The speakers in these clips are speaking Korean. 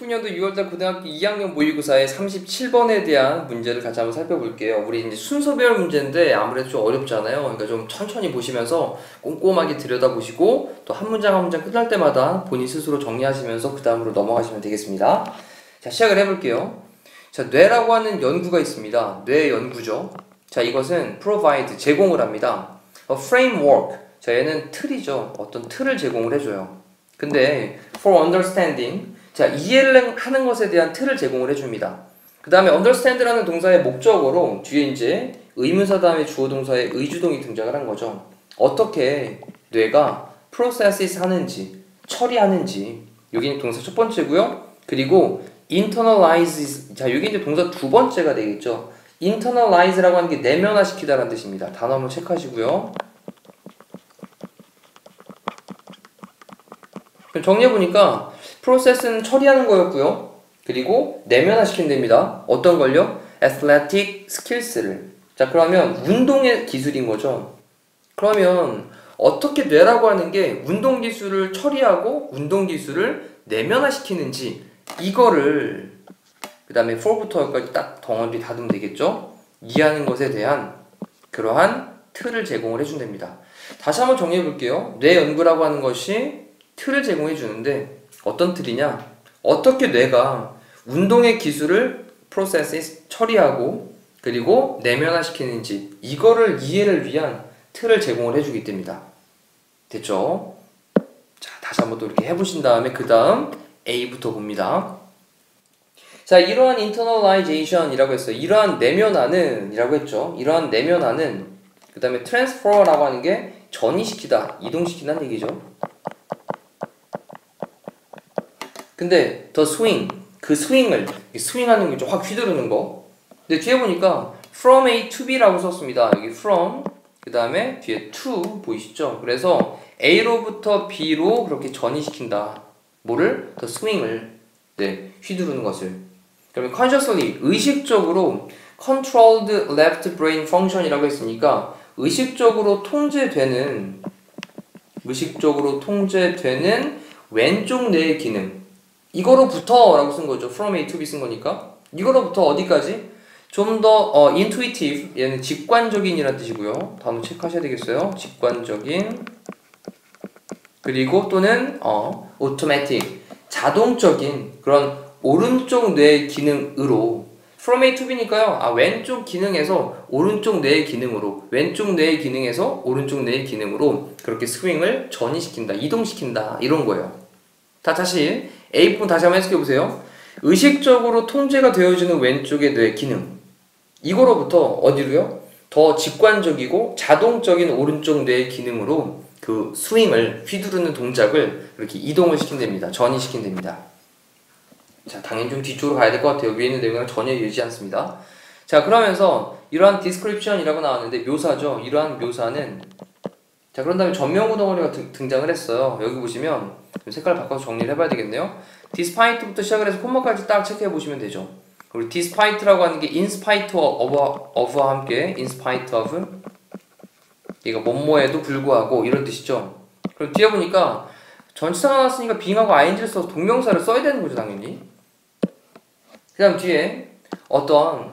2019년도 6월달 고등학교 2학년 모의고사의 37번에 대한 문제를 같이 한번 살펴볼게요. 우리 이제 순서별 문제인데 아무래도 좀 어렵잖아요. 그러니까 좀 천천히 보시면서 꼼꼼하게 들여다보시고 또 한 문장 한 문장 끝날 때마다 본인 스스로 정리하시면서 그 다음으로 넘어가시면 되겠습니다. 자, 시작을 해볼게요. 자, 뇌라고 하는 연구가 있습니다. 뇌 연구죠. 자, 이것은 provide, 제공을 합니다. A framework, 자, 얘는 틀이죠. 어떤 틀을 제공을 해줘요. 근데 for understanding, 자, 이해를 하는 것에 대한 틀을 제공을 해줍니다. 그 다음에 understand라는 동사의 목적어로 뒤에 이제 의문사 다음에 주어 동사의 의주동이 등장을 한 거죠. 어떻게 뇌가 processes 하는지, 처리하는지, 여기는 동사 첫 번째고요. 그리고 internalize, 자, 여기 이제 동사 두 번째가 되겠죠. internalize라고 하는 게 내면화시키다라는 뜻입니다. 단어 한번 체크하시고요. 정리해보니까 프로세스는 처리하는 거였고요. 그리고 내면화시키면 됩니다. 어떤 걸요? athletic skills를. 자, 그러면 운동의 기술인 거죠. 그러면 어떻게 뇌라고 하는 게 운동 기술을 처리하고 운동 기술을 내면화시키는지 이거를 그 다음에 for부터 여기까지 딱 덩어리 닫으면 되겠죠. 이해하는 것에 대한 그러한 틀을 제공을 해준답니다. 다시 한번 정리해 볼게요. 뇌 연구라고 하는 것이 틀을 제공해 주는데 어떤 틀이냐? 어떻게 뇌가 운동의 기술을 프로세스 처리하고 그리고 내면화시키는지 이거를 이해를 위한 틀을 제공을 해주기 때문이다. 됐죠? 자, 다시 한번 또 이렇게 해보신 다음에 그 다음 A부터 봅니다. 자, 이러한 internalization이라고 했어요. 이러한 내면화는 이라고 했죠. 이러한 내면화는 그 다음에 transfer라고 하는 게 전이시키다, 이동시킨다는 얘기죠. 근데 the swing, 그 스윙을, 스윙하는 게 좀 확 휘두르는 거. 근데 뒤에 보니까 from A to B라고 썼습니다. 여기 from, 그 다음에 뒤에 to 보이시죠? 그래서 A로부터 B로 그렇게 전이시킨다. 뭐를? the swing을, 네, 휘두르는 것을. 그러면 consciously, 의식적으로 controlled left brain function이라고 했으니까 의식적으로 통제되는 왼쪽 뇌의 기능. 이거로부터 라고 쓴 거죠. from A to B 쓴 거니까. 이거로부터 어디까지? 좀 더 intuitive, 얘는 직관적인이라는 뜻이고요. 다음 체크하셔야 되겠어요. 직관적인. 그리고 또는 automatic, 자동적인 그런 오른쪽 뇌의 기능으로 from A to B니까요. 왼쪽 기능에서 오른쪽 뇌의 기능으로, 왼쪽 뇌의 기능에서 오른쪽 뇌의 기능으로 그렇게 스윙을 전이시킨다, 이동시킨다 이런 거예요. 다시 A 부분 다시 한번 해석해보세요. 의식적으로 통제가 되어지는 왼쪽의 뇌 기능, 이거로부터 어디로요? 더 직관적이고 자동적인 오른쪽 뇌의 기능으로 그 스윙을 휘두르는 동작을 이렇게 이동을 시킨답니다. 전이시킨답니다. 자, 당연히 좀 뒤쪽으로 가야 될 것 같아요. 위에 있는 내용이랑 전혀 이르지 않습니다. 자, 그러면서 이러한 description이라고 나왔는데 묘사죠. 이러한 묘사는, 자, 그런 다음에 전명구 덩어리가 등장을 했어요. 여기 보시면 색깔 바꿔서 정리를 해봐야 되겠네요. despite부터 시작을 해서 콤마까지 딱 체크해 보시면 되죠. 그리고 despite라고 하는 게 in spite of와 함께 in spite of, 얘가 뭐뭐에도 불구하고 이런 뜻이죠. 그리고 뒤에 보니까 전치사가 나왔으니까 being하고 ing를 써서 동명사를 써야 되는 거죠, 당연히. 그 다음 뒤에 어떤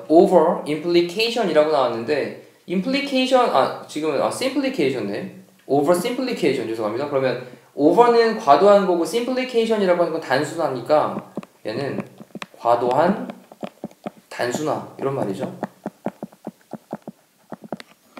over implication이라고 나왔는데 implication, 지금은 simplification네. over simplification, 죄송합니다. 그러면 over는 과도한 거고 simplification이라고 하는 건 단순하니까 얘는 과도한 단순화 이런 말이죠.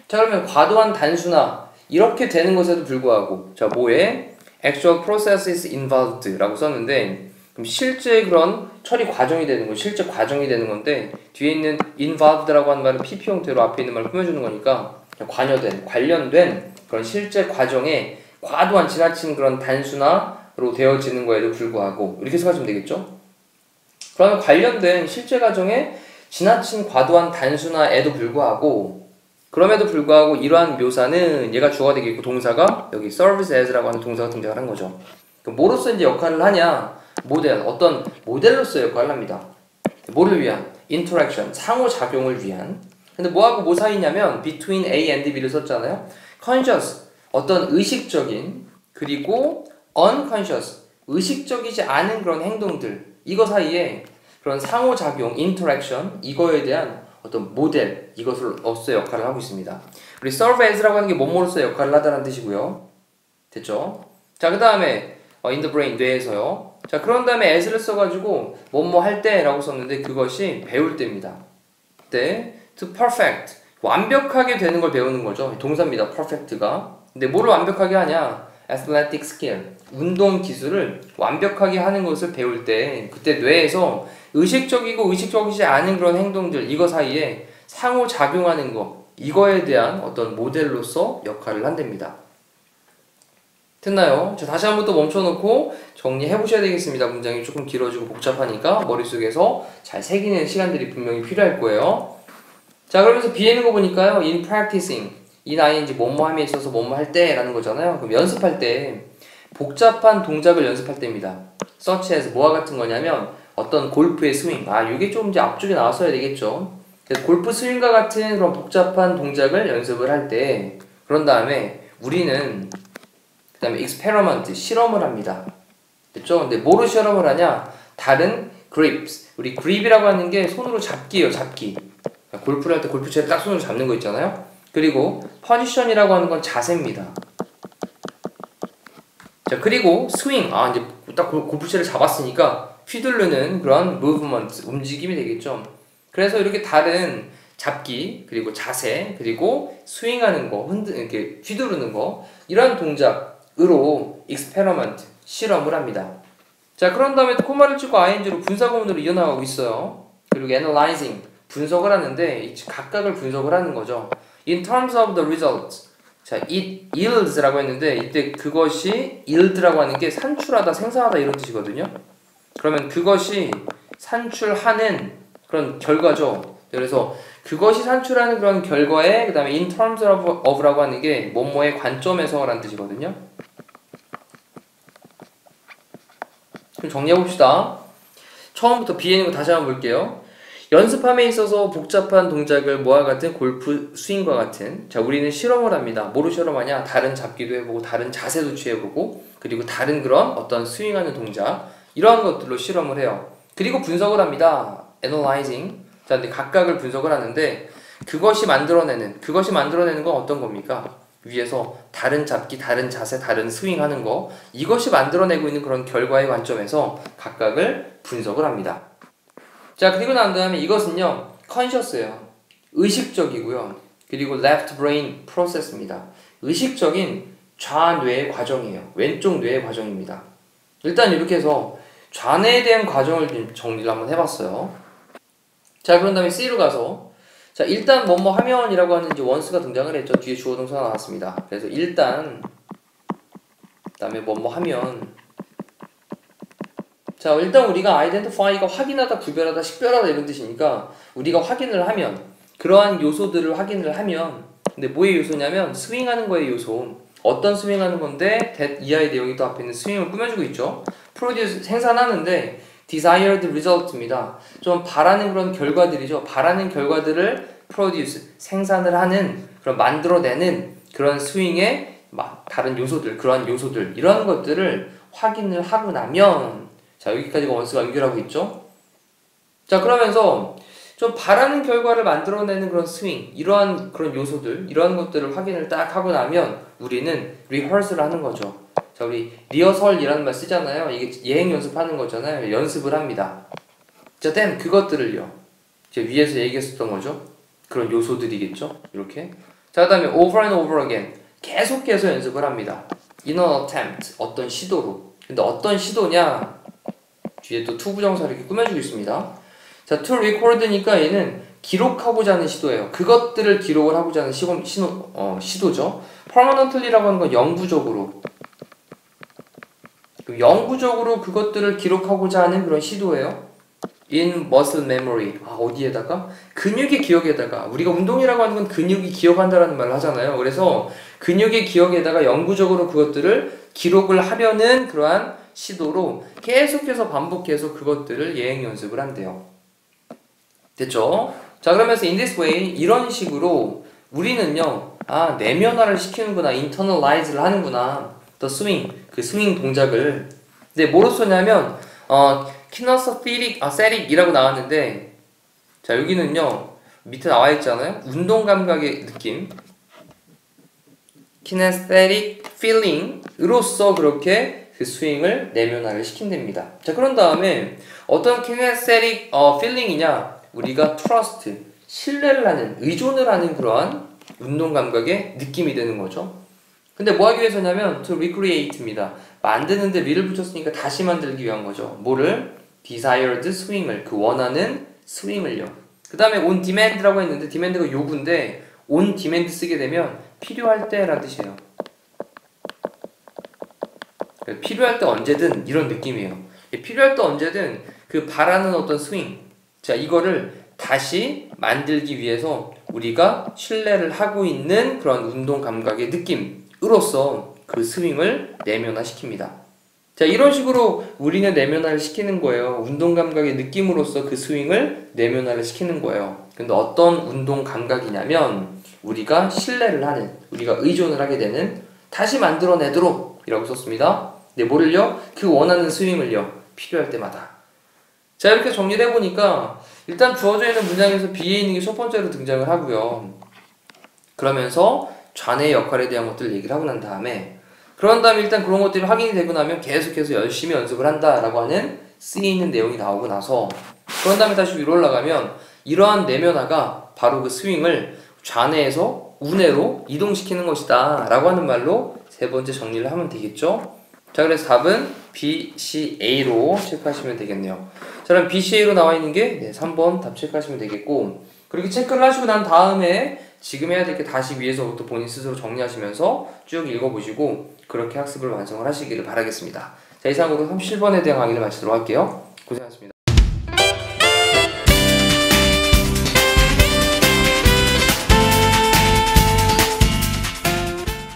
자, 그러면 과도한 단순화 이렇게 되는 것에도 불구하고, 자, 뭐에 actual processes involved 라고 썼는데, 그럼 실제 그런 처리 과정이 되는 거, 실제 과정이 되는 건데, 뒤에 있는 involved라고 하는 말은 PP 형태로 앞에 있는 말을 꾸며주는 거니까 관련된 그런 실제 과정에 과도한 지나친 그런 단순화로 되어지는 거에도 불구하고 이렇게 생각하시면 되겠죠? 그러면 관련된 실제 과정에 지나친 과도한 단순화에도 불구하고, 그럼에도 불구하고 이러한 묘사는 얘가 주어가 되겠고 동사가 여기 service as라고 하는 동사가 등장을 한 거죠. 뭐로서 이제 역할을 하냐? 어떤 모델로서 역할을 합니다. 뭐를 위한? interaction, 상호작용을 위한. 근데 뭐하고 뭐 사이냐면 between A and B를 썼잖아요. conscious, 어떤 의식적인, 그리고 unconscious, 의식적이지 않은 그런 행동들, 이거 사이에 그런 상호작용, 인터랙션 이거에 대한 어떤 모델 이것으로서의 역할을 하고 있습니다. 우리 serve as라고 하는 게 뭐뭐로서의 역할을 하다는 뜻이고요. 됐죠? 자, 그 다음에 in the brain, 뇌에서요. 자, 그런 다음에 as를 써가지고 뭐뭐 할 때라고 썼는데 그것이 배울 때입니다. 때 to perfect, 완벽하게 되는 걸 배우는 거죠. 동사입니다. perfect가. 근데 뭐를 완벽하게 하냐? athletic skill, 운동 기술을 완벽하게 하는 것을 배울 때 그때 뇌에서 의식적이고 의식적이지 않은 그런 행동들 이거 사이에 상호작용하는 거 이거에 대한 어떤 모델로서 역할을 한답니다. 됐나요? 자, 다시 한번 또 멈춰놓고 정리해 보셔야 되겠습니다. 문장이 조금 길어지고 복잡하니까 머릿속에서 잘 새기는 시간들이 분명히 필요할 거예요. 자, 그러면서 비에는 거 보니까요. in practicing, in ing 뭐뭐함에 있어서 뭐뭐 할 때라는 거잖아요. 그럼 연습할 때 복잡한 동작을 연습할 때입니다. such as 뭐와 같은 거냐면 어떤 골프의 스윙, 이게 좀 이제 앞쪽에 나왔어야 되겠죠. 그래서 골프 스윙과 같은 그런 복잡한 동작을 연습을 할 때 그런 다음에 우리는 그 다음에 experiment, 실험을 합니다. 됐죠? 근데 뭐로 실험을 하냐? 다른 grips, 우리 grip이라고 하는 게 손으로 잡기예요, 잡기. 골프를 할 때 골프채를 딱 손으로 잡는 거 있잖아요. 그리고 position이라고 하는 건 자세입니다. 자, 그리고 스윙, 이제 딱 골프채를 잡았으니까 휘두르는 그런 movement, 움직임이 되겠죠. 그래서 이렇게 다른 잡기, 그리고 자세, 그리고 스윙하는 거, 이렇게 휘두르는 거, 이런 동작으로 experiment, 실험을 합니다. 자, 그런 다음에 또 코마를 찍고 ing로 분사구문으로 이어나가고 있어요. 그리고 analyzing, 분석을 하는데 이 각각을 분석을 하는 거죠. In terms of the results. 자, it yields라고 했는데 이때 그것이 yield라고 하는 게 산출하다, 생산하다 이런 뜻이거든요. 그러면 그것이 산출하는 그런 결과죠. 그래서 그것이 산출하는 그런 결과에 그 다음에 in terms of라고 하는 게 뭐뭐의 관점에서 라는 뜻이거든요. 그럼 정리해봅시다. 처음부터 비에는 거 다시 한번 볼게요. 연습함에 있어서 복잡한 동작을 뭐와 같은 골프 스윙과 같은, 자, 우리는 실험을 합니다. 뭐로 실험하냐? 다른 잡기도 해보고 다른 자세도 취해보고 그리고 다른 그런 어떤 스윙하는 동작 이러한 것들로 실험을 해요. 그리고 분석을 합니다. analyzing. 자, 근데 각각을 분석을 하는데 그것이 만들어내는 건 어떤 겁니까? 위에서 다른 잡기, 다른 자세, 다른 스윙하는 거 이것이 만들어내고 있는 그런 결과의 관점에서 각각을 분석을 합니다. 자, 그리고 난 다음에 이것은요, conscious예요. 의식적이고요. 그리고 left brain process입니다. 의식적인 좌뇌의 과정이에요. 왼쪽 뇌의 과정입니다. 일단 이렇게 해서 좌뇌에 대한 과정을 좀 정리를 한번 해봤어요. 자, 그런 다음에 C로 가서 자, 일단 뭐뭐 하면이라고 하는 이제 원스가 등장을 했죠. 뒤에 주어 동사가 나왔습니다. 그래서 일단 그 다음에 뭐뭐 하면 자, 일단 우리가 identify가 확인하다, 구별하다, 식별하다 이런 뜻이니까 우리가 확인을 하면 그러한 요소들을 확인을 하면 근데 뭐의 요소냐면 스윙하는 거의 요소. 어떤 스윙하는 건데 that 이하의 내용이 또 앞에 있는 스윙을 꾸며주고 있죠. produce 생산하는데 desired result입니다. 좀 바라는 그런 결과들이죠. 바라는 결과들을 produce 생산을 하는 그런 만들어내는 그런 스윙의 다른 요소들, 그러한 요소들 이런 것들을 확인을 하고 나면 자, 여기까지가 원스가 연결하고 있죠. 자, 그러면서 좀 바라는 결과를 만들어내는 그런 스윙, 이러한 그런 요소들, 이러한 것들을 확인을 딱 하고 나면 우리는 리허설을 하는 거죠. 자, 우리 리허설이라는 말 쓰잖아요. 이게 예행 연습하는 거잖아요. 연습을 합니다. 자, then 그것들을요. 이제 위에서 얘기했었던 거죠. 그런 요소들이겠죠. 이렇게. 자, 그 다음에 over and over again. 계속해서 연습을 합니다. in an attempt. 어떤 시도로. 근데 어떤 시도냐? 뒤에 또 to 부정사를 이렇게 꾸며주고 있습니다. 자, to record니까 얘는 기록하고자 하는 시도예요. 그것들을 기록을 하고자 하는 시도죠. permanently라고 하는 건 영구적으로. 영구적으로 그것들을 기록하고자 하는 그런 시도예요. in muscle memory. 어디에다가? 근육의 기억에다가. 우리가 운동이라고 하는 건 근육이 기억한다라는 말을 하잖아요. 그래서 근육의 기억에다가 영구적으로 그것들을 기록을 하려는 그러한 시도로 계속해서 반복해서 그것들을 예행 연습을 한대요. 됐죠? 자, 그러면서 in this way 이런 식으로 우리는요 내면화를 시키는구나, internalize를 하는구나, the swing 그 스윙 동작을. 근데 뭐로 쏘냐면 kinesthetic이라고 나왔는데, 자, 여기는요, 밑에 나와 있잖아요. 운동 감각의 느낌. kinesthetic feeling으로서 그렇게 그 스윙을 내면화를 시킨답니다. 자, 그런 다음에 어떤 kinesthetic feeling이냐? 우리가 trust, 신뢰를 하는, 의존을 하는 그러한 운동 감각의 느낌이 되는 거죠. 근데 뭐 하기 위해서냐면 to recreate입니다. 만드는데 re를 붙였으니까 다시 만들기 위한 거죠. 뭐를? desired swing을, 그 원하는 스윙을요. 그 다음에 on demand라고 했는데 demand가 요구인데 on demand 쓰게 되면 필요할 때라는 뜻이에요. 필요할 때 언제든 이런 느낌이에요. 필요할 때 언제든 그 바라는 어떤 스윙, 자, 이거를 다시 만들기 위해서 우리가 신뢰를 하고 있는 그런 운동 감각의 느낌으로써 그 스윙을 내면화시킵니다. 자, 이런 식으로 우리는 내면화를 시키는 거예요. 운동 감각의 느낌으로써 그 스윙을 내면화를 시키는 거예요. 근데 어떤 운동 감각이냐면 우리가 신뢰를 하는, 우리가 의존을 하게 되는, 다시 만들어내도록 이라고 썼습니다. 네, 뭐를요? 그 원하는 스윙을요, 필요할 때마다. 자, 이렇게 정리를 해보니까 일단 주어져 있는 문장에서 B에 있는 게 첫 번째로 등장을 하고요. 그러면서 좌뇌의 역할에 대한 것들을 얘기를 하고 난 다음에, 그런 다음에 일단 그런 것들이 확인이 되고 나면 계속해서 열심히 연습을 한다라고 하는 C에 있는 내용이 나오고 나서, 그런 다음에 다시 위로 올라가면 이러한 내면화가 바로 그 스윙을 좌뇌에서 우뇌로 이동시키는 것이다 라고 하는 말로 세 번째 정리를 하면 되겠죠. 자, 그래서 답은 B, C, A로 체크하시면 되겠네요. 자, 그럼 B, C, A로 나와 있는 게 3번 답 체크하시면 되겠고, 그렇게 체크를 하시고 난 다음에 지금 해야 될 게 다시 위에서부터 본인 스스로 정리하시면서 쭉 읽어보시고 그렇게 학습을 완성을 하시기를 바라겠습니다. 자, 이상으로 37번에 대한 강의를 마치도록 할게요. 고생하셨습니다.